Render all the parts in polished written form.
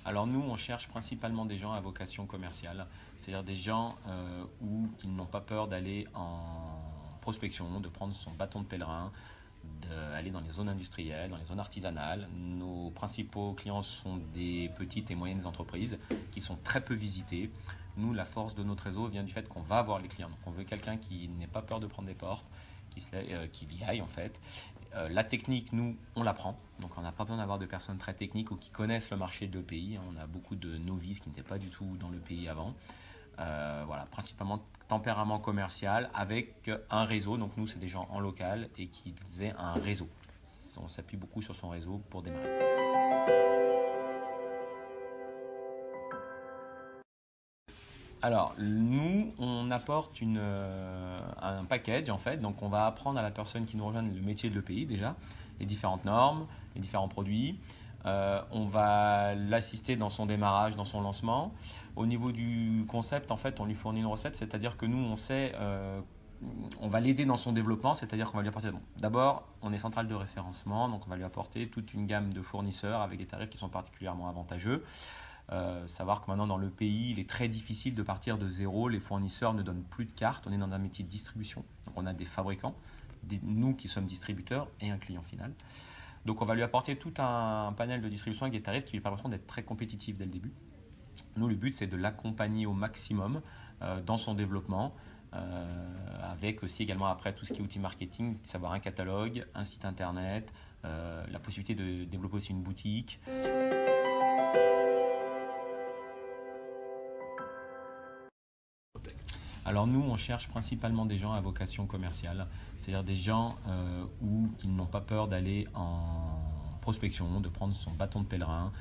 Alors nous, on cherche principalement des gens à vocation commerciale, c'est-à-dire des gens qui n'ont pas peur d'aller en prospection, de prendre son bâton de pèlerin, d'aller dans les zones industrielles, dans les zones artisanales. Nos principaux clients sont des petites et moyennes entreprises qui sont très peu visitées. Nous, la force de notre réseau vient du fait qu'on va voir les clients. Donc on veut quelqu'un qui n'ait pas peur de prendre des portes, qui y aille en fait. La technique, nous, on l'apprend. Donc on n'a pas besoin d'avoir de personnes très techniques ou qui connaissent le marché de pays. On a beaucoup de novices qui n'étaient pas du tout dans le pays avant. Voilà, principalement tempérament commercial avec un réseau. Donc nous, c'est des gens en local et qui aient un réseau. On s'appuie beaucoup sur son réseau pour démarrer. Alors, nous, on apporte un package en fait. Donc, on va apprendre à la personne qui nous rejoint le métier de l'EPI déjà, les différentes normes, les différents produits. On va l'assister dans son démarrage, dans son lancement. Au niveau du concept, en fait, on lui fournit une recette, c'est-à-dire que nous, on sait, on va l'aider dans son développement, c'est-à-dire qu'on va lui apporter. Bon, d'abord, on est centrale de référencement, donc on va lui apporter toute une gamme de fournisseurs avec des tarifs qui sont particulièrement avantageux. Savoir que maintenant dans le pays, il est très difficile de partir de zéro. Les fournisseurs ne donnent plus de cartes. On est dans un métier de distribution. Donc on a des fabricants, nous qui sommes distributeurs et un client final. Donc on va lui apporter tout un panel de distribution avec des tarifs qui lui permettront d'être très compétitif dès le début. Nous, le but, c'est de l'accompagner au maximum dans son développement, avec aussi également après tout ce qui est outils marketing, savoir un catalogue, un site internet, la possibilité de développer aussi une boutique. Alors nous, on cherche principalement des gens à vocation commerciale, c'est-à-dire des gens qui n'ont pas peur d'aller en prospection, de prendre son bâton de pèlerin,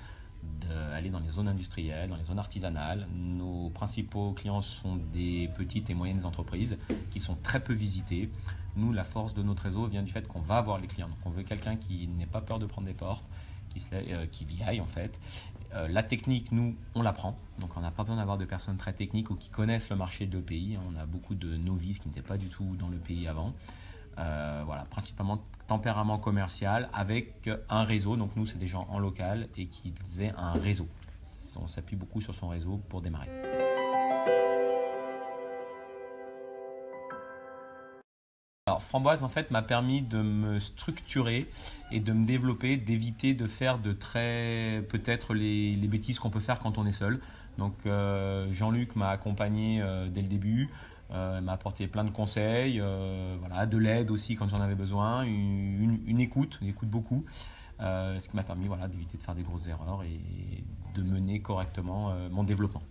d'aller dans les zones industrielles, dans les zones artisanales. Nos principaux clients sont des petites et moyennes entreprises qui sont très peu visitées. Nous, la force de notre réseau vient du fait qu'on va voir les clients. Donc on veut quelqu'un qui n'ait pas peur de prendre des portes, qui y aille en fait. La technique, nous, on l'apprend. Donc on n'a pas besoin d'avoir de personnes très techniques ou qui connaissent le marché de pays. On a beaucoup de novices qui n'étaient pas du tout dans le pays avant. Voilà, principalement tempérament commercial avec un réseau. Donc nous, c'est des gens en local et qui aient un réseau. On s'appuie beaucoup sur son réseau pour démarrer. Alors Framboise en fait m'a permis de me structurer et de me développer, d'éviter de faire de très peut-être les bêtises qu'on peut faire quand on est seul. Donc Jean-Luc m'a accompagné dès le début, m'a apporté plein de conseils, voilà, de l'aide aussi quand j'en avais besoin, une écoute beaucoup, ce qui m'a permis voilà, d'éviter de faire des grosses erreurs et de mener correctement mon développement.